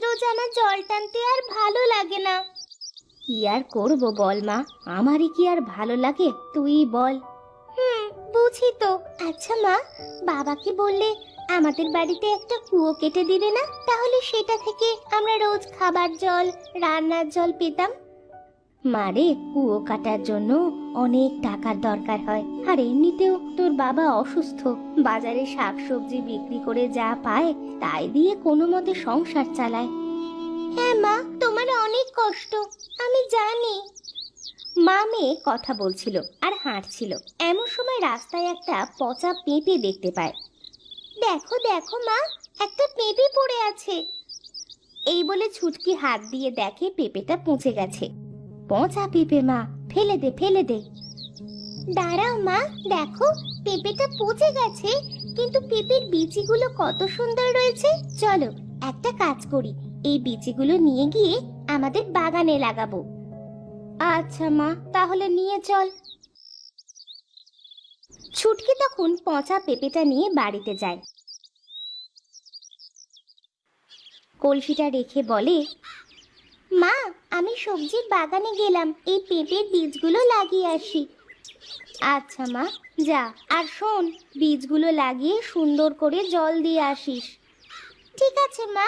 রোজ আমার জল টানতে আর ভালো লাগে না। কি আর করবো বল মা, আমারই কি আর ভালো লাগে, তুই বল। বুঝি তো। আচ্ছা মা, বাবাকে বললে আমাদের বাড়িতে একটা কুয়ো কেটে দিবে না? তাহলে সেটা থেকে আমরা রোজ খাবার জল, রান্নার জল পেতাম। মারে, কুয়ো কাটার জন্য অনেক টাকার দরকার হয়, আর এমনিতেও তোর বাবা অসুস্থ। বাজারে শাকসবজি বিক্রি করে যা পায় তাই দিয়ে কোনো মতে সংসার চালায়। হ্যাঁ মা, তোমার অনেক কষ্ট, আমি জানি। মা মেয়ে কথা বলছিল আর হাঁটছিল, এমন সময় রাস্তায় একটা পচা পেঁপে দেখতে পায়। দেখো দেখো মা, একটা পেঁপে পড়ে আছে। এই বলে ছুটকি হাত দিয়ে দেখে পেঁপেটা পচে গেছে। পচা পেঁপে মা, ফেলে দে ফেলে দে। দাঁড়াও মা, দেখো পেঁপেটা পচে গেছে, কিন্তু পেঁপের বিচিগুলো কত সুন্দর রয়েছে। চলো একটা কাজ করি, এই বিচিগুলো নিয়ে গিয়ে আমাদের বাগানে লাগাবো। আচ্ছা মা, তাহলে নিয়ে চল। ছুটকি তখন পচা পেঁপেটা নিয়ে বাড়িতে যায়। কলসিটা রেখে বলে, মা, আমি সবজির বাগানে গেলাম, এই পেঁপের বীজগুলো লাগিয়ে আসি। আচ্ছা মা, যা, আর শোন, বীজগুলো লাগিয়ে সুন্দর করে জল দিয়ে আসিস। ঠিক আছে মা।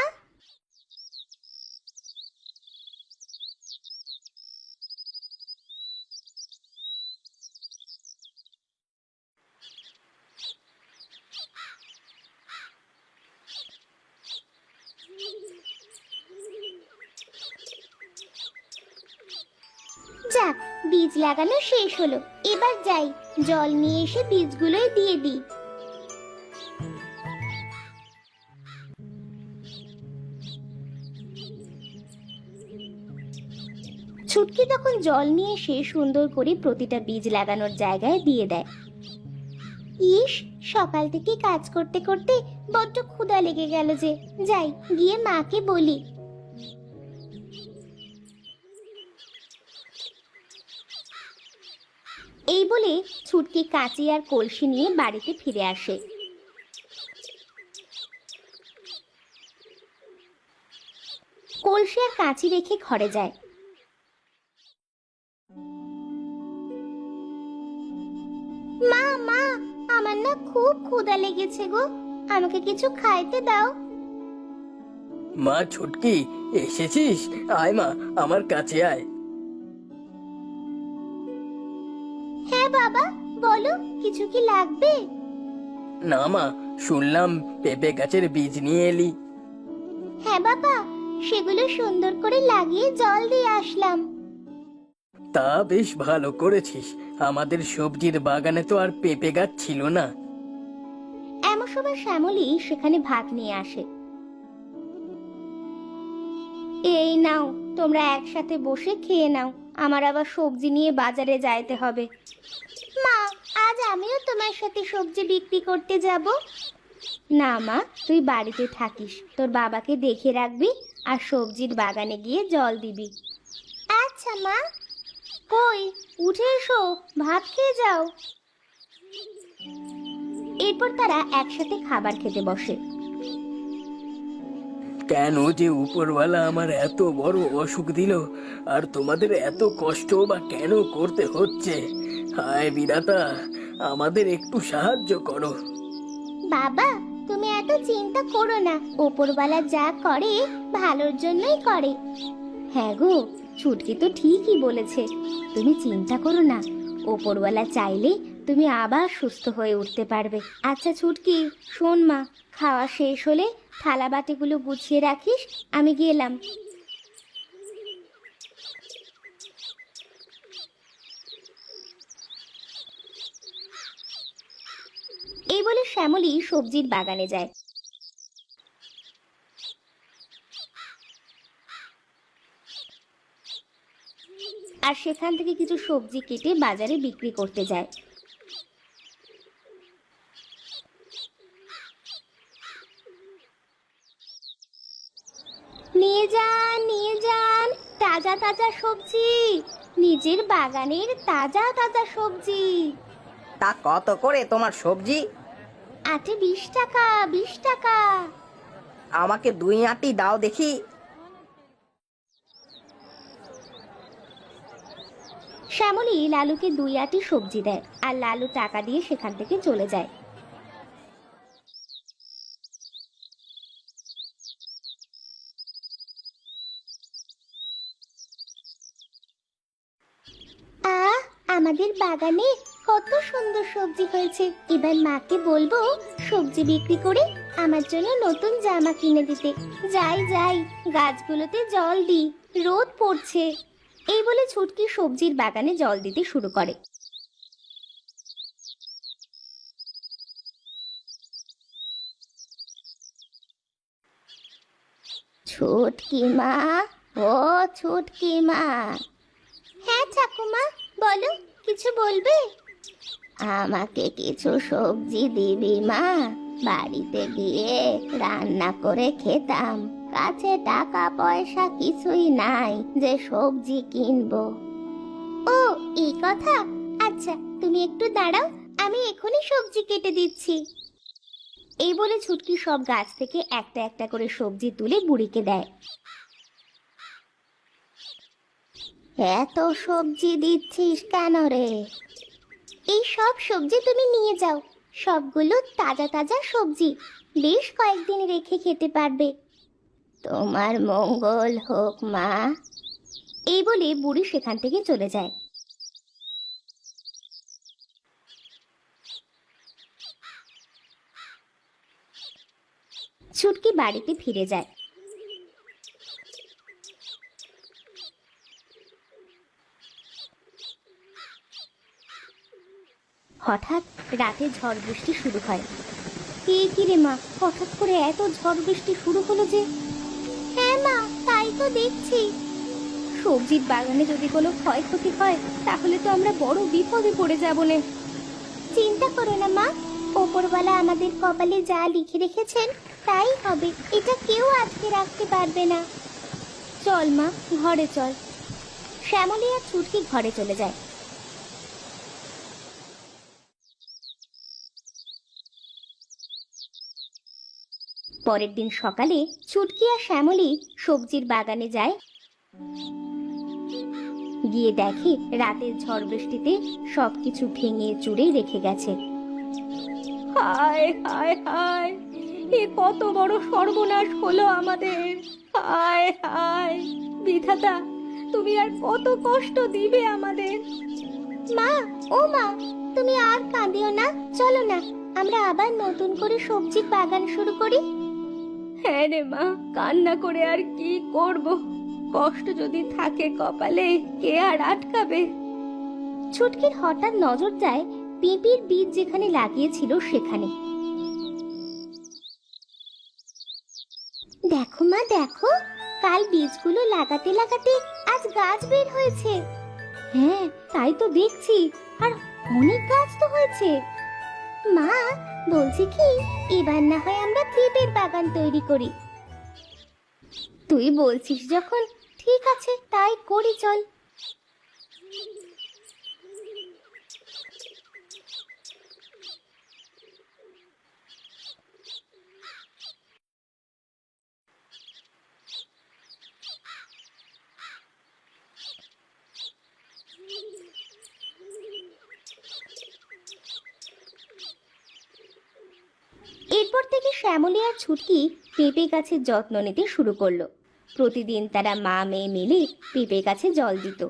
যাক, বীজ লাগানো শেষ হলো, এবার যাই, জল নিয়ে এসে বীজগুলোই দিয়ে দিই। ছুটকি তখন জল নিয়ে এসে সুন্দর করে প্রতিটা বীজ লাগানোর জায়গায় দিয়ে দেয়। ইস, সকাল থেকে কাজ করতে করতে বড্ড ক্ষুধা লেগে গেল যে, যাই গিয়ে মাকে বলি। এই বলে ছুটকি কাঁচি আর কলসি নিয়ে বাড়িতে ফিরে আসে। কলসি আর কাঁচি রেখে ঘরে যায়। মা মা, আমার না খুব ক্ষুধা লেগেছে গো, আমাকে কিছু খাইতে দাও। মা ছুটকি, এসেছিস? আয় মা, আমার কাছে আয়। হ্যাঁ বাবা, বলো, কিছু কি লাগবে? না মা, শুনলাম পেঁপে গাছের বীজ নিয়ে এলি। হ্যাঁ বাবা, সেগুলো সুন্দর করে লাগিয়ে জল দিয়ে আসলাম। তা বেশ ভালো করেছিস, আমাদের সবজির বাগানে তো আর পেঁপে গাছ ছিল না। এমন সময় শ্যামলী সেখানে ভাত নিয়ে আসে। এই নাও, তোমরা একসাথে বসে খেয়ে নাও, আমার আবার সবজি নিয়ে বাজারে যাইতে হবে। মা, আজ আমিও তোমার সাথে সবজি বিক্রি করতে যাব। না মা, তুই বাড়িতে থাকিস, তোর বাবাকে দেখে রাখবি আর সবজির বাগানে গিয়ে জল দিবি। আচ্ছা মা। কই, উঠে এসো, ভাত খেয়ে যাও। এরপর তারা একসাথে খাবার খেতে বসে। কেন যে উপরওয়ালা আমার এত বড় অসুখ দিল, আর তোমাদের এত কষ্ট বা কেন করতে হচ্ছে? হায় বিধাতা, আমাদের একটু সাহায্য করো। বাবা, তুমি এত চিন্তা করো না, ওপরওয়ালা যা করে ভালোর জন্যই করে। হ্যাঁ গো, ছুটকি তো ঠিকই বলেছে, তুমি চিন্তা করো না, ওপরওয়ালা চাইলে তুমি আবার সুস্থ হয়ে উঠতে পারবে। আচ্ছা ছুটকি, শোন মা, খাওয়া শেষ হলে থালা বাটিগুলো গুছিয়ে রাখিস, আমি গেলাম। এই বলে শ্যামলী সবজির বাগানে যায়। আর সেখান থেকে কিছু সবজি কেটে বাজারে বিক্রি করতে যায়। নিয়ে যান নিয়ে যান, তাজা তাজা সবজি, নিজের বাগানের তাজা তাজা সবজি। তা কত করে তোমার সবজি? আটে 20 টাকা, 20 টাকা। আমাকে 2 আঁটি দাও দেখি। শ্যামলী লালুকে 2 আঁটি সবজি দেয় আর লালু টাকা দিয়ে সেখান থেকে চলে যায়। আমাদের বাগানে কত সুন্দর সবজি হয়েছে। এবার মাকে বলবো সবজি বিক্রি করে আমার জন্য নতুন জামা কিনে দিতে। যাই যাই, গাছগুলোতে জল দিই, রোদ পড়ছে। এই বলে ছুটকি সবজির বাগানে জল দিতে শুরু করে। ছুটকি মা, ও ছুটকি মা। হ্যাঁ ঠাকুমা, বলো, কিছু বলবে? আমাকে কিছু সবজি দিবি মা? বাড়িতে গিয়ে রান্না করে খেতাম। কাছে টাকা পয়সা কিছুই নাই যে সবজি কিনবো। ও, এই কথা। আচ্ছা, তুমি একটু দাঁড়াও, আমি এখনই সবজি কেটে দিচ্ছি। এই বলে ছুটকি সব গাছ থেকে একটা একটা করে সবজি তুলে বুড়িকে দেয়। এত সবজি দিচ্ছিস কেন রে? এই সব সবজি তুমি নিয়ে যাও। সবগুলো তাজা তাজা সবজি, বেশ কয়েকদিন রেখে খেতে পারবে। তোমার মঙ্গল হোক মা। এই বলে বুড়ি সেখান থেকে চলে যায়। ছুটকি বাড়িতে ফিরে যায়। হঠাৎ রাতে ঝড় বৃষ্টি শুরু হয়। কি রে মা, হঠাৎ করে এত ঝড় বৃষ্টি শুরু হলো যে? হ্যাঁ মা, তাই তো দেখছি। সবজির বাগানে যদি কোনো ক্ষয়ক্ষতি হয় তাহলে তো আমরা বড় বিপদে পড়ে যাব না। চিন্তা করো না মা, ওপরওয়ালা আমাদের কপালে যা লিখে রেখেছেন তাই হবে। এটা কেউ আটকে রাখতে পারবে না। চল মা, ঘরে চল। শ্যামলী আর ছুটকি ঘরে চলে যায়। পরের দিন সকালে ছুটকি আর শ্যামলী সবজির বাগানে যায়। গিয়ে দেখে রাতের ঝড় বৃষ্টিতে সবকিছু ভেঙে চুরে রেখে গেছে। হায় হায় হায়, এ কত বড় সর্বনাশ হলো আমাদের। হায় হায়, বিধাতা, তুমি আর কত কষ্ট দিবে আমাদের? মা, ও মা, তুমি আর কাঁদিও না। চলো না, আমরা আবার নতুন করে সবজির বাগান শুরু করি। হ্যাঁ রে মা, কান্না করে আর কি করব? কষ্ট যদি থাকে কপালে, কে আর আটকাবে? ছুটকির হঠাৎ নজর যায় পেঁপের বীজ যেখানে লাগিয়েছিল সেখানে। দেখো মা, দেখো, কাল বীজগুলো লাগাতে লাগাতে আজ গাছ বের হয়েছে। হ্যাঁ, তাই তো দেখছি, আর অনেক গাছ তো হয়েছে। মা, বলছি কি, এবার না হয় আমরা পেঁপের বাগান তৈরি করি। তুই বলছিস যখন, ঠিক আছে, তাই করি, চল। এরপর থেকে শ্যামলী আর ছুটকি পেঁপে গাছের যত্ন নিতে শুরু করলো। প্রতিদিন তারা মা মেয়ে মিলে পেঁপে গাছে জল দিত।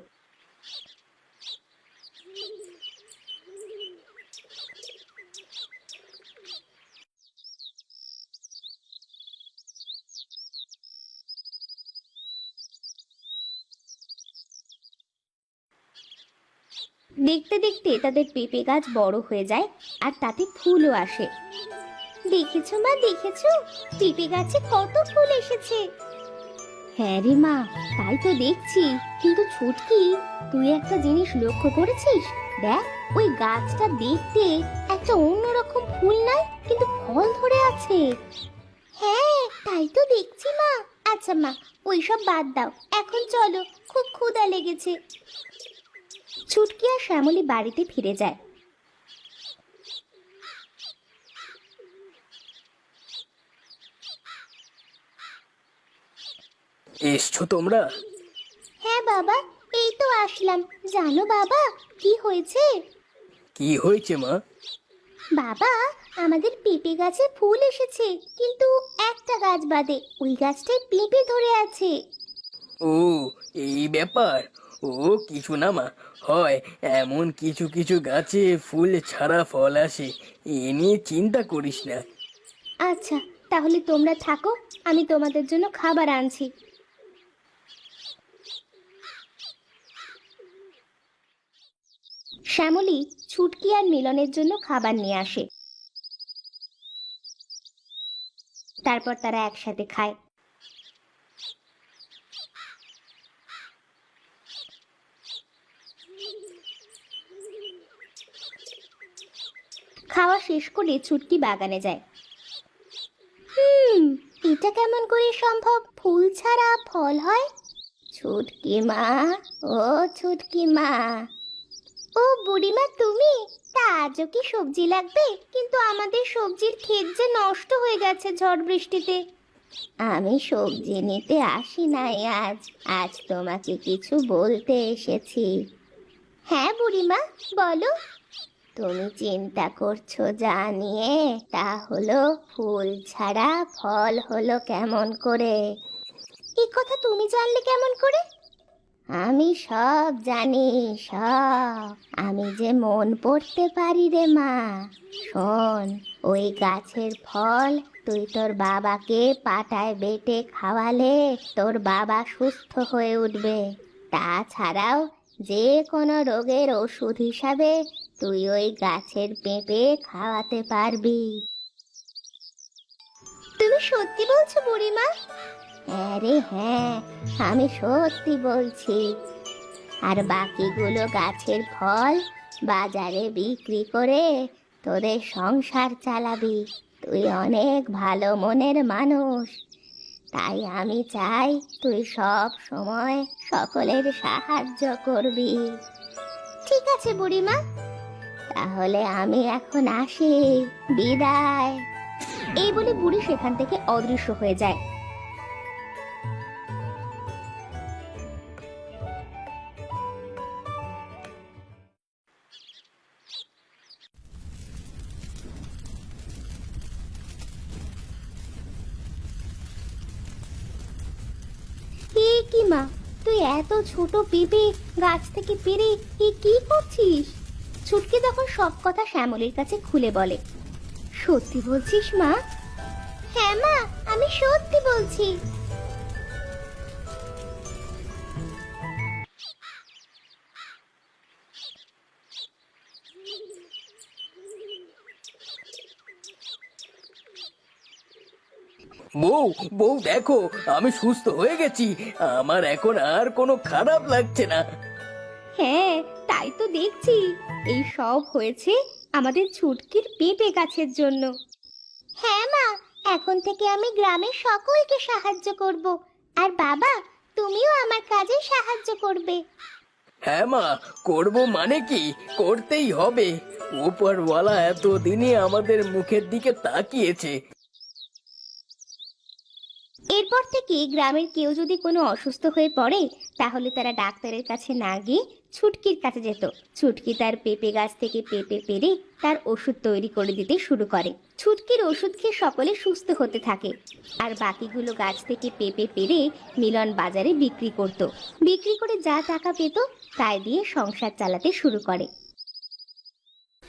দেখতে দেখতে তাদের পেঁপে গাছ বড় হয়ে যায় আর তাতে ফুলও আসে। দেখেছো মা, দেখেছো, পেঁপে গাছে কত ফুল এসেছে। হ্যাঁ রে মা, তাই তো দেখছি। কিন্তু ছুটকি, তুই একটা জিনিস লক্ষ্য করেছিস? দেখ, ওই গাছটা দেখতে একটা অন্যরকম ফুল নাই, কিন্তু ফল ধরে আছে। হ্যাঁ, তাই তো দেখছি মা। আচ্ছা মা, ওইসব বাদ দাও, এখন চলো, খুব ক্ষুধা লেগেছে। ছুটকি আর শ্যামলী বাড়িতে ফিরে যায়। এসছো তোমরা? হ্যাঁ বাবা, এই তো আসলাম। জানো বাবা, কি হয়েছে? কি হয়েছে মা? বাবা, আমাদের পেঁপে গাছে ফুল এসেছে, কিন্তু একটা গাছ বাদে ওই গাছটায় পেঁপে ধরে আছে। ও, এই ব্যাপার। ও কিছু না মা, হয় এমন কিছু কিছু গাছে ফুল ছাড়া ফল আসে, এ নিয়ে চিন্তা করিস না। আচ্ছা, তাহলে তোমরা থাকো, আমি তোমাদের জন্য খাবার আনছি। শ্যামলী ছুটকি আর মিলনের জন্য খাবার নিয়ে আসে। তারপর তারা একসাথে খায়। খাওয়া শেষ করে ছুটকি বাগানে যায়। এটা কেমন করে সম্ভব? ফুল ছাড়া ফল হয়? ছুটকি মা, ও ছুটকি মা। ও বুড়িমা, তুমি? তা আজও কি সবজি লাগবে? কিন্তু আমাদের সবজির ক্ষেত যে নষ্ট হয়ে গেছে ঝড় বৃষ্টিতে। আমি সবজি নিতে আসি নাই আজ, আজ তোমাকে কিছু বলতে এসেছি। হ্যাঁ বুড়িমা, বলো। তুমি চিন্তা করছো যা নিয়ে, তা হলো ফুল ছাড়া ফল হলো কেমন করে। এই কথা তুমি জানলে কেমন করে? আমি সব জানি, সব। আমি যে মন পড়তে পারি রে মা। শোন, ওই গাছের ফল তুই তোর বাবাকে পাটায় বেটে খাওয়ালে তোর বাবা সুস্থ হয়ে উঠবে। তাছাড়াও যে কোনো রোগের ওষুধ হিসাবে তুই ওই গাছের পেঁপে খাওয়াতে পারবি। তুমি সত্যি বলছো বুড়িমা? আরে হ্যাঁ, আমি সত্যি বলছি। আর বাকিগুলো গাছের ফল বাজারে বিক্রি করে তোদের সংসার চালাবি। তুই অনেক ভালো মনের মানুষ, তাই আমি চাই তুই সব সময় সকলের সাহায্য করবি। ঠিক আছে বুড়িমা, তাহলে আমি এখন আসি, বিদায়। এই বলে বুড়ি সেখান থেকে অদৃশ্য হয়ে যায়। এ কি মা, তুই এত ছোট পেঁপে গাছ থেকে পেড়ে কি করছিস? ছুটকি তখন সব কথা শ্যামলীর কাছে খুলে বলে। সত্যি বলছিস মা? হ্যাঁ মা, আমি সত্যি বলছি। বউ, বউ দেখো, আমি সুস্থ হয়ে গেছি। আমার এখন আর কোনো খারাপ লাগছে না। হ্যাঁ, তাই তো দেখছি। এই সব হয়েছে আমাদের ছুটকির পেঁপে গাছের জন্য। হ্যাঁ মা, এখন থেকে আমি গ্রামের সকলকে সাহায্য করব। আর বাবা, তুমিও আমার কাজে সাহায্য করবে। হ্যাঁ মা, করবো মানে কি, করতেই হবে। উপরওয়ালা এতদিনে আমাদের মুখের দিকে তাকিয়েছে। এরপর থেকে গ্রামের কেউ যদি কোনো অসুস্থ হয়ে পড়ে, তাহলে তারা ডাক্তারের কাছে না গিয়ে ছুটকির কাছে যেত। ছুটকি তার পেঁপে গাছ থেকে পেঁপে পেড়ে তার ওষুধ তৈরি করে দিতে শুরু করে। ছুটকির ওষুধ খেয়ে সকলে সুস্থ হতে থাকে। আর বাকিগুলো গাছ থেকে পেঁপে পেড়ে মিলন বাজারে বিক্রি করত। বিক্রি করে যা টাকা পেত তাই দিয়ে সংসার চালাতে শুরু করে।